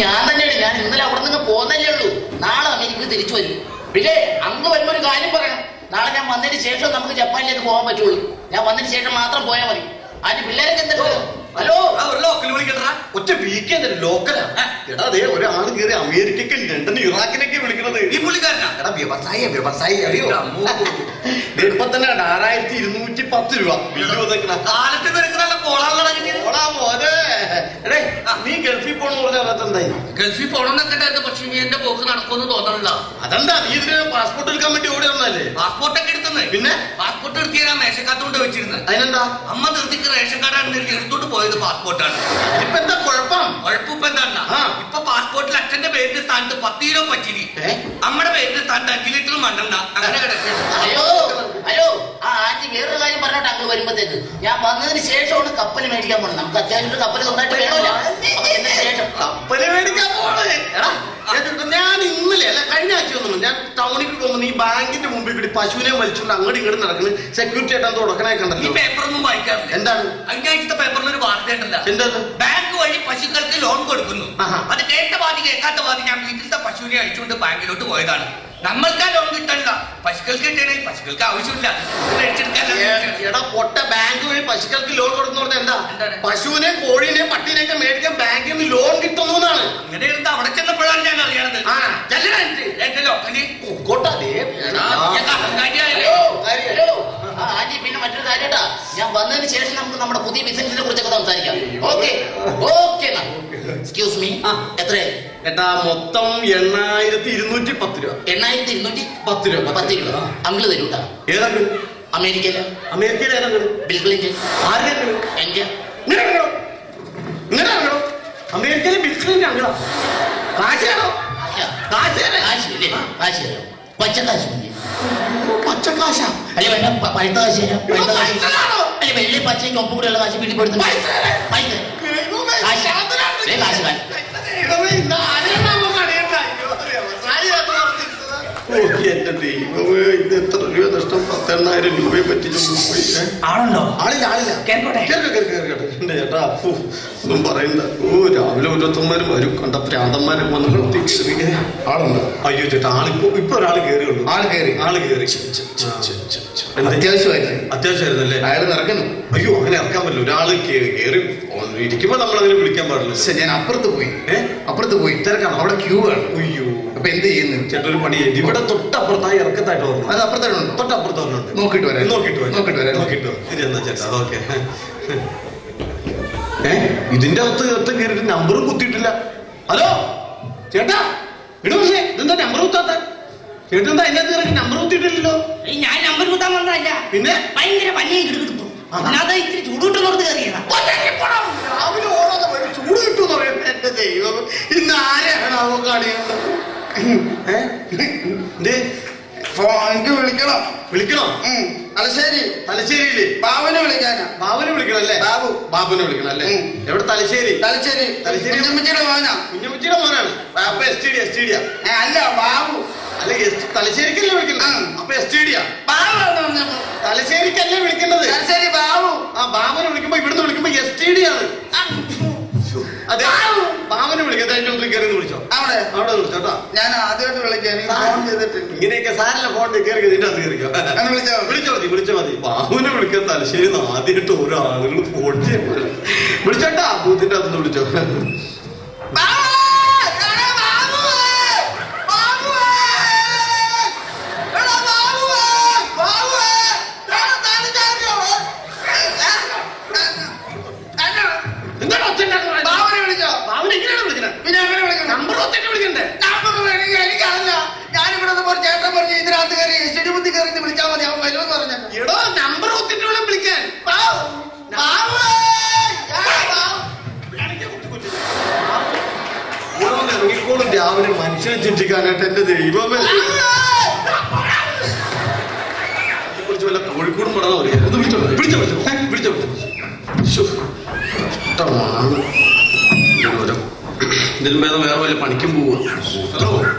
ഞാൻ തന്നെയാണ്. ഞാൻ ഇന്നലെ അവിടെ നിന്ന് പോന്നല്ലേ ഉള്ളൂ. നാളെ അമേരിക്ക തിരിച്ചു വരും. പിന്നെ അങ്ങ് വരുമ്പോ ഒരു കാര്യം പറയണം. നാളെ ഞാൻ വന്നതിന് ശേഷം നമുക്ക് ജപ്പാനിലേക്ക് പോകാൻ പറ്റുള്ളൂ. ഞാൻ വന്നതിന് ശേഷം മാത്രം പോയാൽ മതി. അതിന് പിള്ളേരൊക്കെ എന്താ? ഹലോ, ലോക്കൽ വിളിക്കട്ടാ. ഒറ്റ വീക്ക് ലോക്കലാ. എടാ അതെ ഒരാള് കയറി അമേരിക്കക്ക് ലണ്ടൻ ഇറാഖിനൊക്കെ വിളിക്കണത്. ഈ പുള്ളിക്കാരനാ? എടാ വ്യവസായി അറിയോ? ഇപ്പൊ തന്നെ 6210 രൂപ കാലത്ത് നിനക്ക് കോളാളാ കിട്ടിയത്. എടേ നീ ഗൾഫിൽ പോണെന്ന് പറഞ്ഞാൽ എന്തായി? ഗൾഫിൽ പോണെന്നൊക്കെ പക്ഷെ നീ എന്റെ പോക്ക് നടക്കുമെന്ന് തോന്നണില്ല. അതെന്താ നീ ഇതിന് പാസ്പോർട്ട് എടുക്കാൻ വേണ്ടി ഓടി വന്നല്ലേ? പാസ്പോർട്ടൊക്കെ എടുക്കുന്നത്. പിന്നെ പാസ്പോർട്ട് എടുത്തിയാ മേശക്കാത്തോണ്ട് വെച്ചിരുന്നത്. അതിനെന്താ? അമ്മ നിർത്തിക്ക് റേഷൻ കാർഡാണ് എടുത്തോണ്ട് പോയത്. പാസ്പോർട്ടാണ്. ഇപ്പൊ എന്താ കുഴപ്പം? കുഴപ്പം എന്താ? ഇപ്പൊ പാസ്പോർട്ടിൽ അച്ഛന്റെ പേരിൽ സ്ഥാനത്ത് 10 കിലോ പച്ചിരി, അമ്മയുടെ പേരിൽ സ്ഥാനത്ത് 5 ലിറ്റർ മണ്ണെണ്ണ അങ്ങനെ കിടക്കണം. അയ്യോ ആ ആന്റി വേറൊരു കാര്യം പറഞ്ഞോട്ട് അങ്ങ് വരുമ്പോഴത്തേക്ക് ഞാൻ വന്നതിന് ശേഷമാണ് കപ്പൽ മേടിക്കാൻ പോകണം. നമുക്ക് അത്യാവശ്യം കപ്പൽ സ്വന്തമായിട്ട് വേണമല്ലോ. ശേഷം കപ്പല് മേടിക്കാൻ പോകണേ. ഞാൻ ഇന്നലെ അല്ല കഴിഞ്ഞ ആഴ്ച ഒന്നും ഞാൻ ടൗണിൽ പോകുമ്പോൾ ഈ ബാങ്കിന്റെ മുമ്പിൽ കൂടി പശുവിനെ വലിച്ചുകൊണ്ട് അങ്ങോട്ട് ഇങ്ങോട്ട് നടക്കുന്നത് സെക്യൂരിറ്റി ആയിട്ടാണ് തുടക്കണേ കണ്ടത്. പേപ്പറൊന്നും വായിക്കാറില്ല. എന്താണ് കഴിഞ്ഞ പേപ്പറിൽ ഒരു വാർത്ത ഉണ്ടല്ലോ? എന്താ? ബാങ്ക് വഴി പശുക്കൾക്ക് ലോൺ കൊടുക്കുന്നു. അത് കേട്ട പാതി കേൾക്കാത്ത പാതി ഞാൻ വീട്ടിലത്തെ പശുവിനെ അഴിച്ചുകൊണ്ട് ബാങ്കിലോട്ട് പോയതാണ്. നമ്മൾക്ക് ആ ലോൺ കിട്ടണ്ട, പശുക്കൾക്ക് കിട്ടണേ. പശുക്കൾക്ക് ആവശ്യമില്ല. എടാ പൊട്ട ബാങ്ക് വഴി പശുക്കൾക്ക് ലോൺ കൊടുക്കുന്ന പറഞ്ഞാൽ എന്താ? പശുവിനെയും കോഴീനെയും പട്ടീനെയൊക്കെ മേടിക്കാൻ ബാങ്കിൽ നിന്ന് ലോൺ കിട്ടുന്നു എന്നാണ്. അങ്ങനെ ഇരുന്ന് അവിടെ ചെന്നപ്പോഴാണ് ഞാൻ അറിയണത്. പിന്നെ മറ്റൊരു കാര്യട്ടാ, ഞാൻ വന്നതിന് ശേഷം നമുക്ക് നമ്മുടെ പുതിയ ബിസിനസിനെ കുറിച്ചൊക്കെ സംസാരിക്കാം. Okay okay. എക്സ്ക്യൂസ് മീ, എത്രയായി? ഏട്ടാ മൊത്തം 8210 രൂപ. 8210 രൂപ. 10 രൂപ അങ്കിള് തരൂട്ടാ. ഏതാ? അമേരിക്കയിലെ. അമേരിക്കയിൽ ഏതാ? Bill Clinton. ആരുടെ? എന്റെ. അമേരിക്കയിലെ ബിൽ ക്ലിന്റൺ അങ്കിളാ. കാശാണോ? പച്ചക്കാശ്. പച്ചക്കാശാ? അല്ലെ വേണ്ട പഴുത്ത കാശ് തരാം. അല്ലെ വെള്ളി പച്ചയ്ക്ക് ഒപ്പം കൂടെയുള്ള കാശ് വീട്ടിൽ കൊടുത്തു. എന്റെ ദൈവമേ, ഇത് എത്ര രൂപ നഷ്ടം? 10,000 രൂപയെ പറ്റിച്ചൊന്നും പോയി. ആളുണ്ടോ? ആളില്ല. എന്റെ ചേട്ടാ ഒന്നും പറയണ്ട. രാവിലെ ഓരോരുത്തന്മാരും വരും. കണ്ട പ്രാന്തന്മാരൊക്കെ വന്ന് പ്രത്യേകിച്ച് ആളുണ്ടോ? അയ്യോ ചേട്ടാ ഇപ്പൊ ഒരാള് കയറിയുള്ളൂ. ആള് കയറി. അത്യാവശ്യമായിരുന്നല്ലേ? അയാൾ ഇറക്കുന്നു. അയ്യോ അങ്ങനെ ഇറക്കാൻ പറ്റില്ല. ഒരാള് കയറി ഇരിക്കുമ്പോ നമ്മളങ്ങനെ വിളിക്കാൻ പാടില്ല. ഞാൻ അപ്പുറത്ത് പോയി തിരക്കാണ്. അവിടെ ക്യൂ ആണ്. അയ്യോ അപ്പൊ എന്ത് ചെയ്യുന്നു ചേട്ടാ? ഒരു പണി ചെയ്യും. ഇവിടെ തൊട്ടപ്പുറത്തായി ഇറക്കത്തായിട്ട് പറഞ്ഞു. അത് അപ്പുറത്തായിട്ടുണ്ട്. തൊട്ടപ്പുറത്ത് പറഞ്ഞുണ്ട്. നോക്കിട്ട് വരാം. ശരി എന്നാ ചേട്ടാ. ഓക്കെ. ഇതിന്റെ അകത്ത് കയറിയിട്ട് നമ്പറും കുത്തിയിട്ടില്ല. ഹലോ ചേട്ടാ, ഇടേ ഇതെന്താ നമ്പർ കുത്താത്ത? ചേട്ടൻ അതിനകത്ത് കയറി നമ്പർ കുത്തിയിട്ടില്ലല്ലോ. ഞാൻ നമ്പർ കുത്താൻ വന്നതല്ല. പിന്നെ ഭയങ്കര പനിയും കിടക്കിട്ടു. അല്ലാതെ ഇത്തിരി ചൂടുകിട്ടുന്നോർത്ത് കയറിയതാ. രാവിലെ ഓടാതെ ചൂട് കിട്ടുമെന്ന് പറയുന്നത്. എന്റെ ദൈവം, ഇന്ന് ആരെയാണാവോ കാണിയുന്നത്? എനിക്ക് വിളിക്കണോ? തലശ്ശേരിയില് ബാബുനെ വിളിക്കാനാ. ബാബുനെ വിളിക്കണല്ലേ? ബാബുനെ വിളിക്കണല്ലേ? എവിടെ? തലശ്ശേരി. കുഞ്ഞമ്മച്ചിയുടെ മോനാണ്. അപ്പൊ എസ്റ്റേഡിയ അല്ല ബാബു. അല്ല തലശ്ശേരിക്കല്ലേ വിളിക്കുന്നത്? അപ്പൊ എസ്റ്റേഡിയ തലശ്ശേരിക്കല്ലേ വിളിക്കുന്നത്? തലശ്ശേരി ബാബു. ആ ബാബുനെ വിളിക്കുമ്പോ ഇവിടുന്ന് വിളിക്കുമ്പോ എസ്റ്റേഡിയാണ്. അതെ ബാബുനെ വിളിക്കുന്നത്. അതിന്റെ മുമ്പിൽ കയറി വിളിച്ചോ? അവിടെ വിളിച്ചോട്ടോ. ഞാൻ ആദ്യമായിട്ട് വിളിക്കാൻ ഫോൺ ചെയ്തിട്ട് ഇങ്ങനെയൊക്കെ സാറിന്റെ ഫോൺ കയറി ഇതിന്റെ അത് കയറിക്കോ. വിളിച്ചാ മതി. ബാബുനെ വിളിക്കാൻ തലശ്ശേരി ആദ്യമായിട്ട് ഓരോ ആളുകൾ ഫോൺ ചെയ്യാൻ വിളിച്ചോട്ടാ. ബൂത്തിന്റെ അതൊന്ന് വിളിച്ചോ. ചേട്ടൻ പറഞ്ഞു ഇതിനകത്ത് കയറി സ്റ്റേഡിയത്തിൽ കയറി വിളിച്ചാൽ മതി. അവൻ വരുമെന്ന് പറഞ്ഞു. എടോ നമ്പർ ഒത്തിട്ട് വേണം വിളിക്കാൻ. ഇറങ്ങിക്കോളും രാവിലെ മനുഷ്യനെ ചിന്തിക്കാനായിട്ട്. എന്റെ ദൈവമേ, കുറിച്ച് വല്ല കോഴിക്കോടും പടം പിടിച്ചോ. ഇഷ്ടമാണ്. ഇതിലും ഭേദം വേറെ വല്ല പണിക്കും പോവുക. ഹലോ,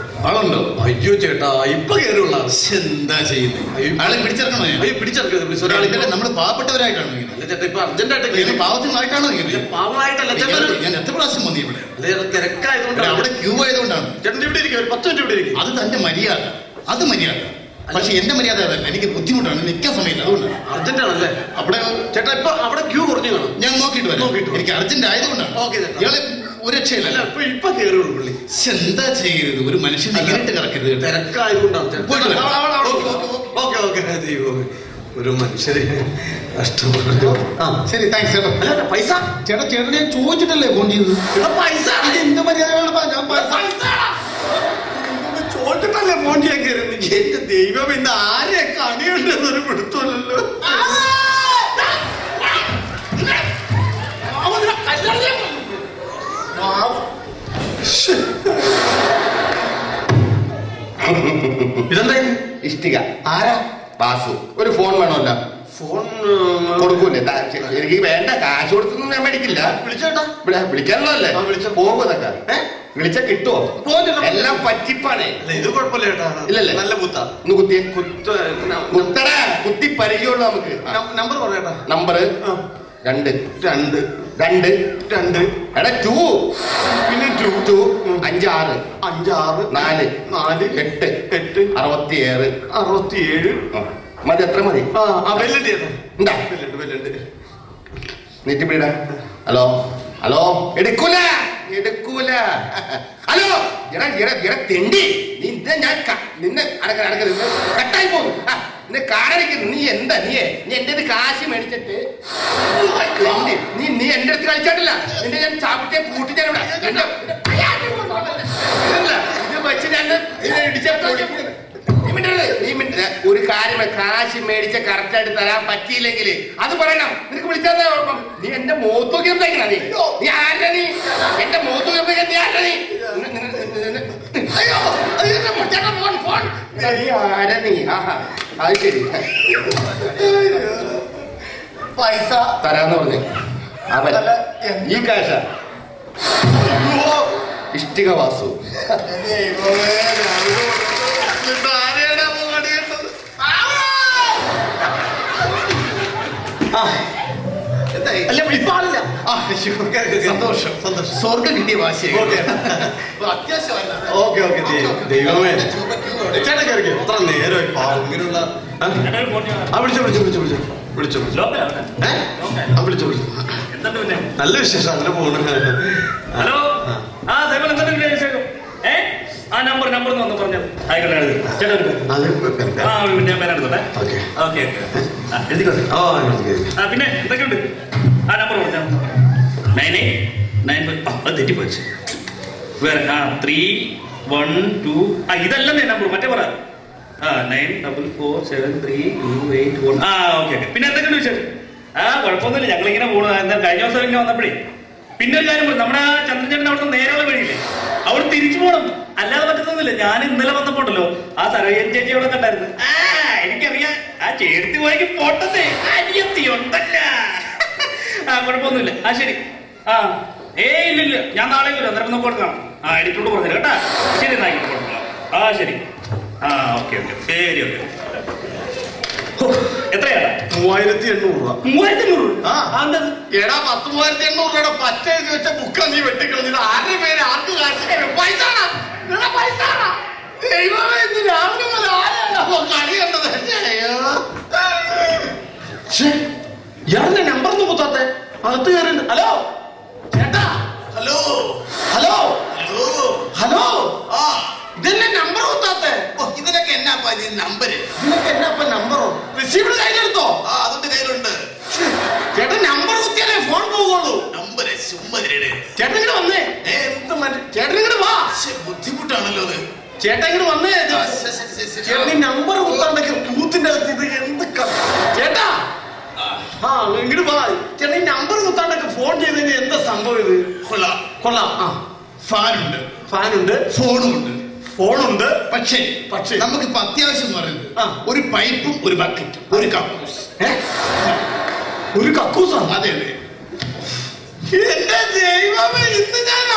ആളുണ്ടോ? അയ്യോ ചേട്ടാ, ഇപ്പൊ കയറിയുള്ള എന്താ ചെയ്യുന്നത്? ആളെ പിടിച്ചെടുക്കണോ? അയ്യോ പിടിച്ചെടുക്കുന്നത് ഒരാൾ ഇന്നലെ നമ്മൾ പാവപ്പെട്ടവരായിട്ടാണ്. അല്ല ചേട്ടാ, ഇപ്പൊ അർജന്റായിട്ട് പാവത്തിനായിട്ടാണോ? പാവമായിട്ടല്ല ചേട്ടാ. ഞാൻ എത്ര പ്രാവശ്യം വന്നു ഇവിടെ? തിരക്കായതുകൊണ്ട് അവിടെ ക്യൂ ആയതുകൊണ്ടാണ്. ചേട്ടൻ ഇവിടെ ഇരിക്കും, ഒരു 10 മിനിറ്റ് ഇവിടെ ഇരിക്കും. അത് തന്റെ മര്യാദ, അത് മര്യാദ. പക്ഷെ എന്റെ മര്യാദ അതല്ല, എനിക്ക് ബുദ്ധിമുട്ടാണ്, നിൽക്കാൻ സമയമില്ല. അതുകൊണ്ടാണ്. അർജന്റ് ആണല്ലേ അവിടെ ചേട്ടാ? ഇപ്പൊ അവിടെ ക്യൂ കുറഞ്ഞു കാണും. ഞാൻ നോക്കിയിട്ട് വരാം. എനിക്ക് അർജന്റ് ആയതുകൊണ്ടാണ്. ഇയാളെ ഒരു രക്ഷയില്ല. ഇപ്പൊ കയറുള്ളൂ പുള്ളി. എന്താ ചെയ്യരുത്? ഒരു മനുഷ്യൻ നേരിട്ട് കിടക്കരുത്. തിരക്കായതുകൊണ്ടാണ്. ഒരു മനുഷ്യരെ കഷ്ടപ്പെട്ടു. ശരി, താങ്ക്സ് ചേട്ടാ. അല്ല പൈസ ചേട്ടാ, ചേട്ടൻ ഞാൻ ചോദിച്ചിട്ടല്ലേ ഫോൺ ചെയ്തത്. പൈസ എന്ത് മര്യാദയാണ്? ഞാൻ ചോദിച്ചിട്ടല്ലേ ഫോൺ ചെയ്യാൻ കയറുന്നത്. എന്റെ ദൈവം, ഇന്ന് ആരെ കണിയുണ്ടെന്നൊരു പിടുത്തമല്ലോ. ഇതെന്താ? ഇഷ്ടിക. ആരാ? ബാസു. ഒരു ഫോൺ വേണമല്ലോ. ഫോൺ കൊടുക്കൂലേ? എനിക്ക് വേണ്ട, കാശ് കൊടുത്തൊന്നും ഞാൻ മേടിക്കില്ല. വിളിച്ചോട്ടാ, വിളിക്കാനല്ലോ അല്ലേ? പോകുന്നതൊക്കെ വിളിച്ച കിട്ടുമോ? എല്ലാം പറ്റിപ്പാണേ. ഇത് കുഴപ്പമില്ല ചേട്ടാ. ഇല്ലല്ലേ? നല്ല കുത്താ. ഒന്ന് കുത്തിയെ. കുത്തടാ, കുത്തി പരിചയമുള്ളൂ നമുക്ക്. നമ്പർ പറയട്ടാ. നമ്പർ 2 2 2 2. എടാ 2 പിന്നെ 2 5 6 5 6 4 4 8 8 67 67. മതി, എത്ര മതി? എന്താ നീറ്റിപ്പിടാ. ഹലോ ഹലോ, എടുക്കൂല എടുക്കൂല. ഹലോ, എടാ എടാ എടാ തെണ്ടി, നിന്നെ ഞാൻ നിന്നെ അടക്കരുത്, കട്ടായി പോകും. നിന്നെ കാടടിക്കുന്നു. നീ എന്താ? നീ എന്റെ കാശ് മേടിച്ചിട്ട് നീ എന്റെ അടുത്ത് കളിച്ചാട്ടില്ല. നിന്നെ ഞാൻ ചാപ്പിട്ടെ പൂട്ടിച്ചാൽ ഇത് വെച്ച് ഞാൻ ഒരു കാര്യം, കാശ് മേടിച്ച കറക്റ്റ് ആയിട്ട് തരാൻ പറ്റിയില്ലെങ്കിൽ അത് പറയണം. നിനക്ക് വിളിച്ചാൽ നീ എന്റെ മുഖത്തൊക്കെ എന്താ? നീ ആരാ? നീ എന്റെ മുഖത്തൊക്കെ നീ ആരാ? നീ അയ്യോ, ഫോൺ ആരാ നീ? ആഹാ, അത് ശരി. പൈസ തരാന്ന് പറഞ്ഞു. ഈ കാശ ഇഷ്ടിക വാസു. സന്തോഷം സന്തോഷം. സ്വർഗം കിട്ടിയ വാശിയെ അത്യാവശ്യം. ദൈവമേ, ചേട്ടാ കയറിക്കോ. എത്ര നേരം ഇങ്ങനെയുള്ള നല്ല വിശേഷം. അങ്ങനെ പോകണം. ഹലോ, ആ സൈബർ എന്തൊക്കെ വിശേഷം? ആ നമ്പർ ഒന്ന് പറഞ്ഞത് ആയിക്കോട്ടെ. ഞാൻ പേരെടുത്തോട്ടെ. ഓക്കെ പിന്നെ എന്തൊക്കെയുണ്ട്? ആ നമ്പർ പറഞ്ഞാൽ 9895. അത് തെറ്റിപ്പോയി. വേറെ 312. ഇതല്ലേ നമ്പർ? മറ്റേ പറ. 94473281. ഓക്കെ. പിന്നെ എന്തൊക്കെയുണ്ട് വിശേഷം? കുഴപ്പമൊന്നുമില്ല, ഞങ്ങളിങ്ങനെ പോകണം. എന്താ കഴിഞ്ഞ ദിവസം ഇങ്ങനെ വന്നപ്പോഴേ. പിന്നെ ഒരു കാര്യം, നമ്മുടെ ചന്ദ്രചേട്ടൻ അവിടുന്ന് നേരെയുള്ള വഴിയില്ലേ, അവിടെ തിരിച്ചു പോകണം. അല്ലാതെ പറ്റുന്നില്ല. ഞാൻ ഇന്നലെ വന്നപ്പോണ്ടല്ലോ, ആ സരയൻ ചേച്ചി അവിടെ കണ്ടായിരുന്നു. എനിക്കറിയാം, ആ ചേർത്തി പോയി പോട്ടത്തെ അനിയത്തി ഉണ്ടല്ല. കുഴപ്പമൊന്നുമില്ല. ശരി. ഇല്ലില്ല, ഞാൻ നാളെ വരും. അന്നേരം നമുക്ക് കൊടുക്കണം. എഡിറ്റോട് പറഞ്ഞില്ല കേട്ടാ. ശരി, എന്നാക്കി കൊടുക്കണം. ശരി. Okay okay. ശരി, ഓക്കെ. എത്രയാണ്? 3800 രൂപ. 3800? എടാ 10,3800 രൂപയുടെ പറ്റ എഴുതി വെച്ച ബുക്കാ നീ വെട്ടിക്കളഞ്ഞത്. ആരുടെ പേര് ആർക്ക് കാണിച്ചു? പൈസ ദൈവമേ, ഇന്ന് രാവിലെ മുതൽ ആരാണോ കളി കണ്ടത്? ഇയാളുടെ നമ്പർ ഒന്നും കുത്താത്തെ? അകത്ത് കയറി. ഹലോ ചേട്ടാ. Hello hello hello. ഇതെന്നെ നമ്പർ കുത്താത്തെ? ഇതിനൊക്കെ എന്നാപ്പ നമ്പര്? ഇതിനൊക്കെ എന്നാപ്പ നമ്പറോ? റിസീവർ കയ്യിലെടുത്തോ? അതിന്റെ കയ്യിലുണ്ട്. ചേട്ടൻ നമ്പർ കുത്തിയാലേ ഫോൺ പോകുള്ളൂ. നമ്പര് ചേട്ടൻ ഇങ്ങനെ വന്നേ. ചേട്ടൻ ഇങ്ങനെ വാ. ബുദ്ധിമുട്ടാണല്ലോ അത്. ചേട്ടൻ ഇങ്ങനെ വന്നേ. ചേട്ടൻ നമ്പർ കുത്താണ്ടൊക്കെ ബൂത്തിന്റെ അകത്ത് ഇത് എന്ത് ചേട്ടാ? ഇങ്ങോട്ട് വാ. ചേട്ടൻ നമ്പർ കുത്താണ്ടൊക്കെ ഫോൺ ചെയ്തതിന് എന്താ സംഭവം ഇത്? കൊള്ളാം. ഫാനുണ്ട്, ഫോണുണ്ട്. പക്ഷേ നമുക്കിപ്പോ അത്യാവശ്യം എന്ന് പറയുന്നത് ഒരു പൈപ്പും ഒരു ബക്കറ്റും ഒരു കക്കൂസ്. ഒരു കക്കൂസാണ്. അതെ അതെ. എന്റെ ദൈവമേ, ഇന്ന് ഞാൻ